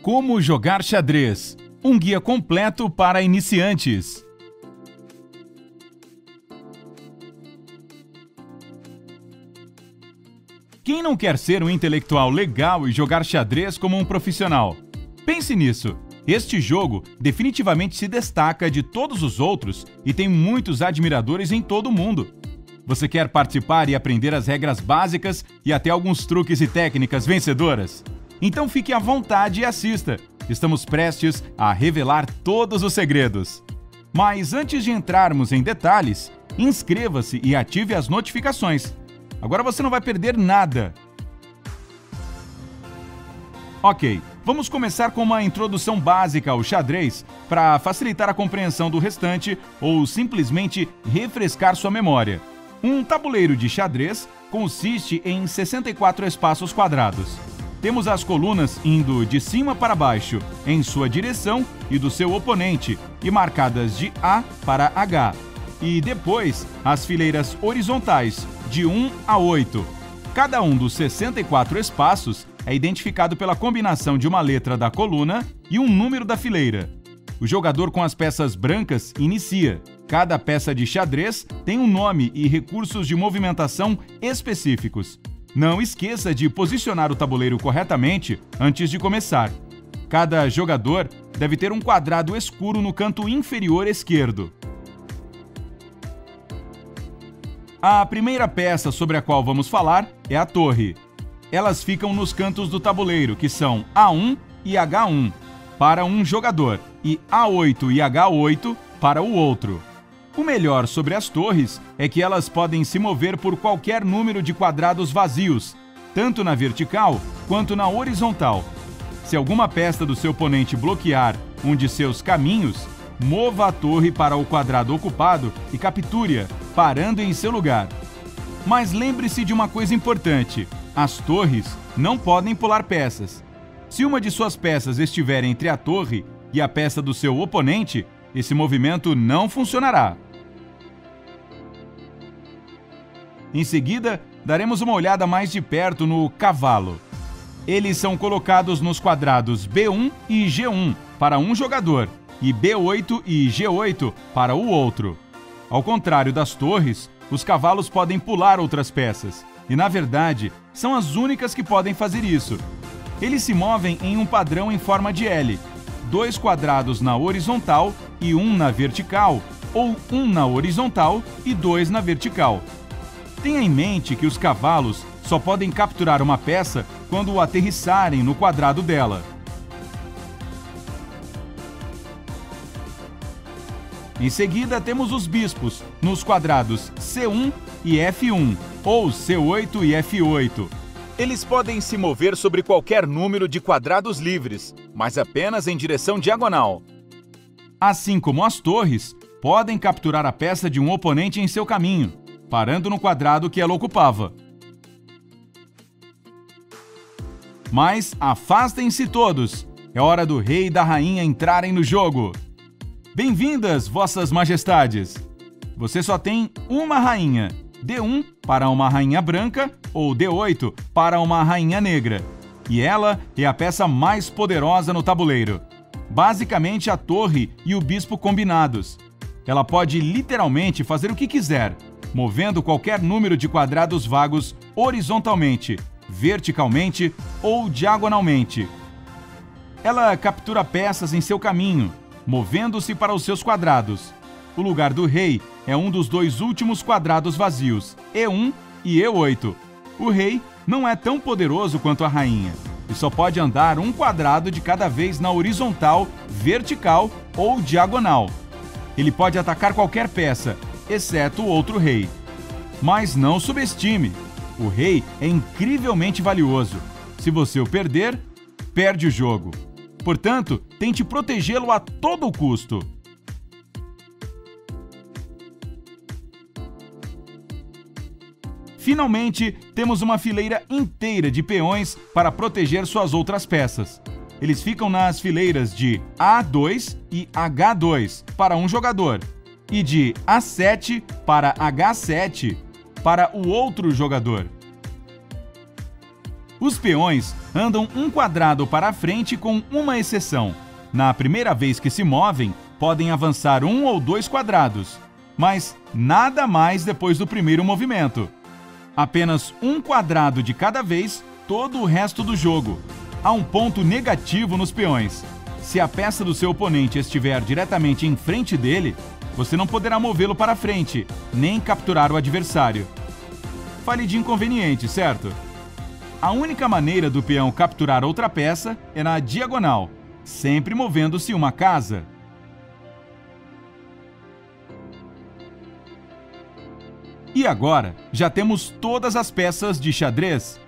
Como jogar xadrez? Um guia completo para iniciantes. Quem não quer ser um intelectual legal e jogar xadrez como um profissional? Pense nisso. Este jogo definitivamente se destaca de todos os outros e tem muitos admiradores em todo o mundo. Você quer participar e aprender as regras básicas e até alguns truques e técnicas vencedoras? Então fique à vontade e assista. Estamos prestes a revelar todos os segredos. Mas antes de entrarmos em detalhes, inscreva-se e ative as notificações. Agora você não vai perder nada. Ok, vamos começar com uma introdução básica ao xadrez para facilitar a compreensão do restante ou simplesmente refrescar sua memória. Um tabuleiro de xadrez consiste em 64 espaços quadrados. Temos as colunas indo de cima para baixo, em sua direção e do seu oponente, e marcadas de A para H. E depois, as fileiras horizontais, de 1 a 8. Cada um dos 64 espaços é identificado pela combinação de uma letra da coluna e um número da fileira. O jogador com as peças brancas inicia. Cada peça de xadrez tem um nome e recursos de movimentação específicos. Não esqueça de posicionar o tabuleiro corretamente antes de começar. Cada jogador deve ter um quadrado escuro no canto inferior esquerdo. A primeira peça sobre a qual vamos falar é a torre. Elas ficam nos cantos do tabuleiro, que são A1 e H1, para um jogador, e A8 e H8 para o outro. O melhor sobre as torres é que elas podem se mover por qualquer número de quadrados vazios, tanto na vertical quanto na horizontal. Se alguma peça do seu oponente bloquear um de seus caminhos, mova a torre para o quadrado ocupado e capture-a, parando em seu lugar. Mas lembre-se de uma coisa importante: as torres não podem pular peças. Se uma de suas peças estiver entre a torre e a peça do seu oponente, esse movimento não funcionará. Em seguida, daremos uma olhada mais de perto no cavalo. Eles são colocados nos quadrados B1 e G1 para um jogador e B8 e G8 para o outro. Ao contrário das torres, os cavalos podem pular outras peças e, na verdade, são as únicas que podem fazer isso. Eles se movem em um padrão em forma de L, 2 quadrados na horizontal e 1 na vertical, ou 1 na horizontal e 2 na vertical. Tenha em mente que os cavalos só podem capturar uma peça quando aterrissarem no quadrado dela. Em seguida, temos os bispos, nos quadrados C1 e F1, ou C8 e F8. Eles podem se mover sobre qualquer número de quadrados livres, mas apenas em direção diagonal. Assim como as torres, podem capturar a peça de um oponente em seu caminho, parando no quadrado que ela ocupava. Mas afastem-se todos! É hora do rei e da rainha entrarem no jogo! Bem-vindas, vossas majestades! Você só tem uma rainha, D1 para uma rainha branca ou D8 para uma rainha negra. E ela é a peça mais poderosa no tabuleiro. Basicamente a torre e o bispo combinados. Ela pode literalmente fazer o que quiser, movendo qualquer número de quadrados vagos horizontalmente, verticalmente ou diagonalmente. Ela captura peças em seu caminho, movendo-se para os seus quadrados. O lugar do rei é um dos 2 últimos quadrados vazios, E1 e E8. O rei não é tão poderoso quanto a rainha e só pode andar um quadrado de cada vez na horizontal, vertical ou diagonal. Ele pode atacar qualquer peça, exceto o outro rei. Mas não subestime, o rei é incrivelmente valioso. Se você o perder, perde o jogo. Portanto, tente protegê-lo a todo custo. Finalmente, temos uma fileira inteira de peões para proteger suas outras peças. Eles ficam nas fileiras de A2 e H2 para um jogador e de A7 para H7 para o outro jogador. Os peões andam um quadrado para a frente com uma exceção. Na primeira vez que se movem, podem avançar 1 ou 2 quadrados, mas nada mais depois do primeiro movimento. Apenas um quadrado de cada vez, todo o resto do jogo. Há um ponto negativo nos peões. Se a peça do seu oponente estiver diretamente em frente dele, você não poderá movê-lo para frente, nem capturar o adversário. Fale de inconveniente, certo? A única maneira do peão capturar outra peça é na diagonal, sempre movendo-se uma casa. E agora, já temos todas as peças de xadrez?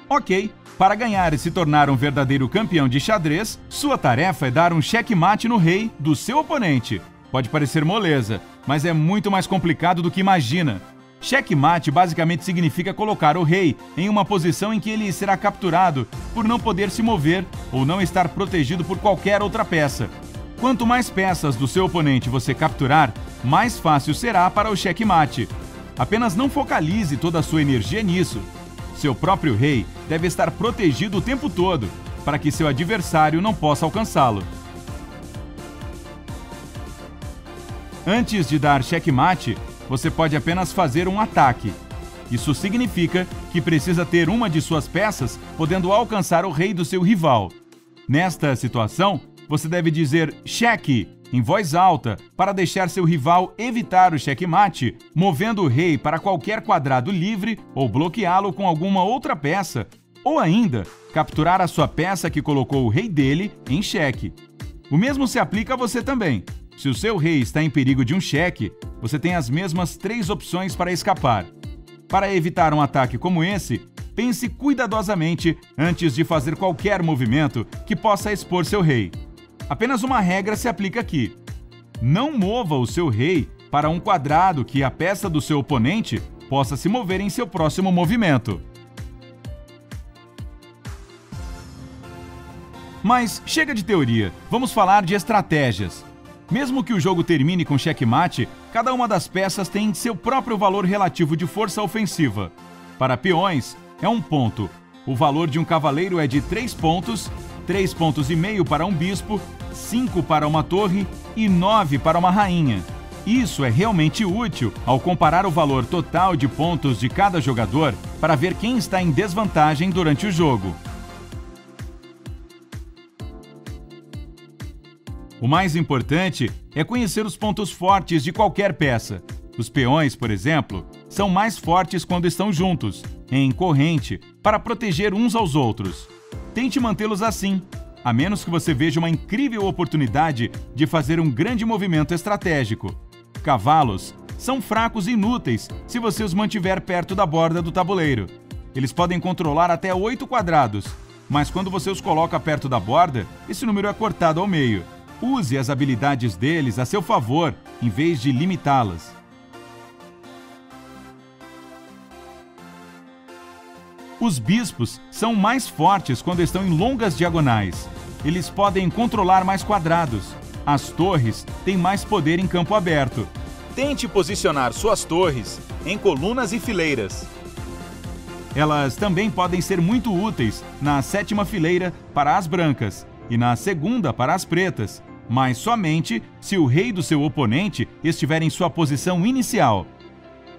Ok, para ganhar e se tornar um verdadeiro campeão de xadrez, sua tarefa é dar um checkmate no rei do seu oponente. Pode parecer moleza, mas é muito mais complicado do que imagina. Checkmate basicamente significa colocar o rei em uma posição em que ele será capturado por não poder se mover ou não estar protegido por qualquer outra peça. Quanto mais peças do seu oponente você capturar, mais fácil será para o checkmate. Apenas não focalize toda a sua energia nisso. Seu próprio rei deve estar protegido o tempo todo, para que seu adversário não possa alcançá-lo. Antes de dar checkmate, você pode apenas fazer um ataque. Isso significa que precisa ter uma de suas peças podendo alcançar o rei do seu rival. Nesta situação, você deve dizer cheque em voz alta para deixar seu rival evitar o checkmate, movendo o rei para qualquer quadrado livre ou bloqueá-lo com alguma outra peça, ou ainda capturar a sua peça que colocou o rei dele em xeque. O mesmo se aplica a você também. Se o seu rei está em perigo de um cheque, você tem as mesmas 3 opções para escapar. Para evitar um ataque como esse, pense cuidadosamente antes de fazer qualquer movimento que possa expor seu rei. Apenas uma regra se aplica aqui. Não mova o seu rei para um quadrado que a peça do seu oponente possa se mover em seu próximo movimento. Mas chega de teoria, vamos falar de estratégias. Mesmo que o jogo termine com checkmate, cada uma das peças tem seu próprio valor relativo de força ofensiva. Para peões, é 1 ponto. O valor de um cavaleiro é de 3 pontos, 3,5 pontos para um bispo, 5 para uma torre e 9 para uma rainha. Isso é realmente útil ao comparar o valor total de pontos de cada jogador para ver quem está em desvantagem durante o jogo. O mais importante é conhecer os pontos fortes de qualquer peça. Os peões, por exemplo, são mais fortes quando estão juntos, em corrente, para proteger uns aos outros. Tente mantê-los assim, a menos que você veja uma incrível oportunidade de fazer um grande movimento estratégico. Cavalos são fracos e inúteis se você os mantiver perto da borda do tabuleiro. Eles podem controlar até 8 quadrados, mas quando você os coloca perto da borda, esse número é cortado ao meio. Use as habilidades deles a seu favor, em vez de limitá-las. Os bispos são mais fortes quando estão em longas diagonais. Eles podem controlar mais quadrados. As torres têm mais poder em campo aberto. Tente posicionar suas torres em colunas e fileiras. Elas também podem ser muito úteis na 7ª fileira para as brancas e na 2ª para as pretas, mas somente se o rei do seu oponente estiver em sua posição inicial.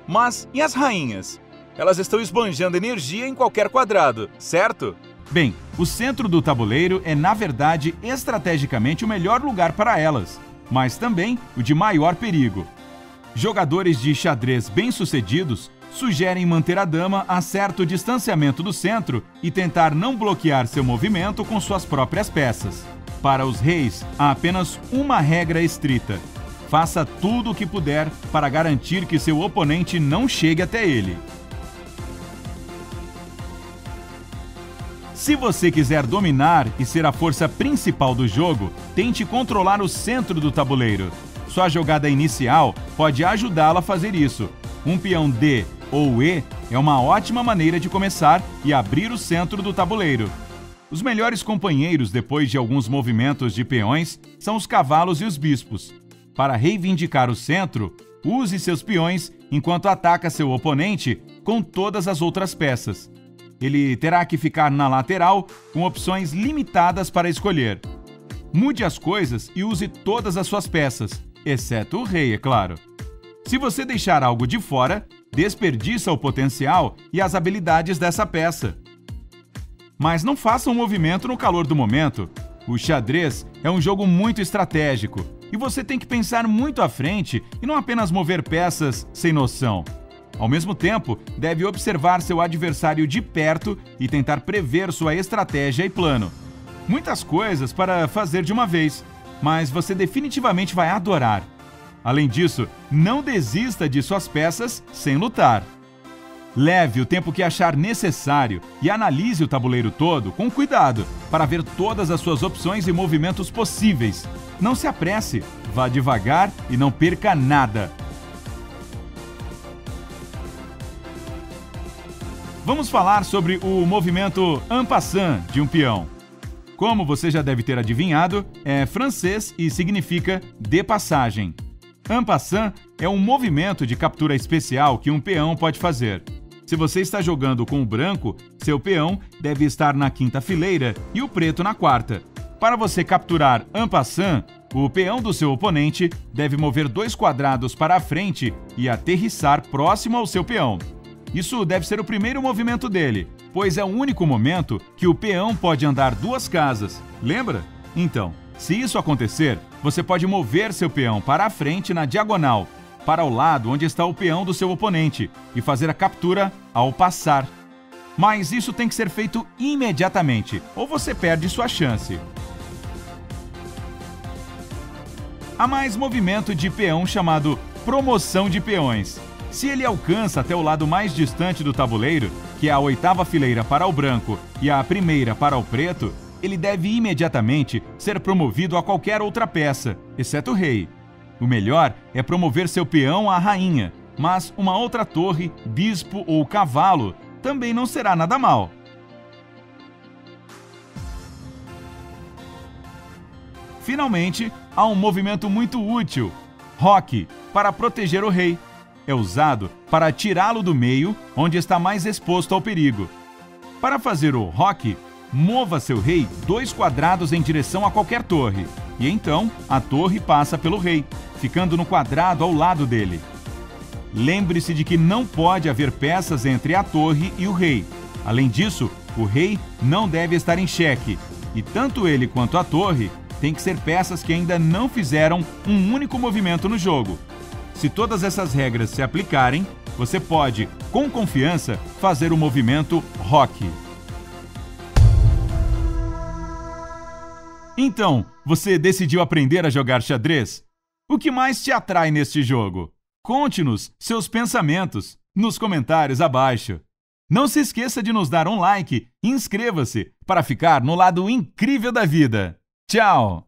Mas e as rainhas? Elas estão esbanjando energia em qualquer quadrado, certo? Bem, o centro do tabuleiro é, na verdade, estrategicamente o melhor lugar para elas, mas também o de maior perigo. Jogadores de xadrez bem-sucedidos sugerem manter a dama a certo distanciamento do centro e tentar não bloquear seu movimento com suas próprias peças. Para os reis, há apenas uma regra estrita: faça tudo o que puder para garantir que seu oponente não chegue até ele. Se você quiser dominar e ser a força principal do jogo, tente controlar o centro do tabuleiro. Sua jogada inicial pode ajudá-la a fazer isso. Um peão D ou E é uma ótima maneira de começar e abrir o centro do tabuleiro. Os melhores companheiros depois de alguns movimentos de peões são os cavalos e os bispos. Para reivindicar o centro, use seus peões enquanto ataca seu oponente com todas as outras peças. Ele terá que ficar na lateral com opções limitadas para escolher. Mude as coisas e use todas as suas peças, exceto o rei, é claro. Se você deixar algo de fora, desperdiça o potencial e as habilidades dessa peça. Mas não faça um movimento no calor do momento. O xadrez é um jogo muito estratégico e você tem que pensar muito à frente e não apenas mover peças sem noção. Ao mesmo tempo, deve observar seu adversário de perto e tentar prever sua estratégia e plano. Muitas coisas para fazer de uma vez, mas você definitivamente vai adorar. Além disso, não desista de suas peças sem lutar. Leve o tempo que achar necessário e analise o tabuleiro todo com cuidado para ver todas as suas opções e movimentos possíveis. Não se apresse, vá devagar e não perca nada. Vamos falar sobre o movimento en passant de um peão. Como você já deve ter adivinhado, é francês e significa de passagem. En passant é um movimento de captura especial que um peão pode fazer. Se você está jogando com o branco, seu peão deve estar na quinta fileira e o preto na quarta. Para você capturar en passant, o peão do seu oponente deve mover 2 quadrados para a frente e aterrissar próximo ao seu peão. Isso deve ser o primeiro movimento dele, pois é o único momento que o peão pode andar 2 casas. Lembra? Então, se isso acontecer, você pode mover seu peão para a frente na diagonal, para o lado onde está o peão do seu oponente, e fazer a captura ao passar. Mas isso tem que ser feito imediatamente, ou você perde sua chance. Há mais movimento de peão chamado promoção de peões. Se ele alcança até o lado mais distante do tabuleiro, que é a 8ª fileira para o branco e a 1ª para o preto, ele deve imediatamente ser promovido a qualquer outra peça, exceto o rei. O melhor é promover seu peão à rainha, mas uma outra torre, bispo ou cavalo também não será nada mal. Finalmente, há um movimento muito útil, roque, para proteger o rei. É usado para tirá-lo do meio, onde está mais exposto ao perigo. Para fazer o roque, mova seu rei 2 quadrados em direção a qualquer torre, e então a torre passa pelo rei, ficando no quadrado ao lado dele. Lembre-se de que não pode haver peças entre a torre e o rei. Além disso, o rei não deve estar em xeque, e tanto ele quanto a torre têm que ser peças que ainda não fizeram um único movimento no jogo. Se todas essas regras se aplicarem, você pode, com confiança, fazer o movimento roque. Então, você decidiu aprender a jogar xadrez? O que mais te atrai neste jogo? Conte-nos seus pensamentos nos comentários abaixo. Não se esqueça de nos dar um like e inscreva-se para ficar no lado incrível da vida. Tchau!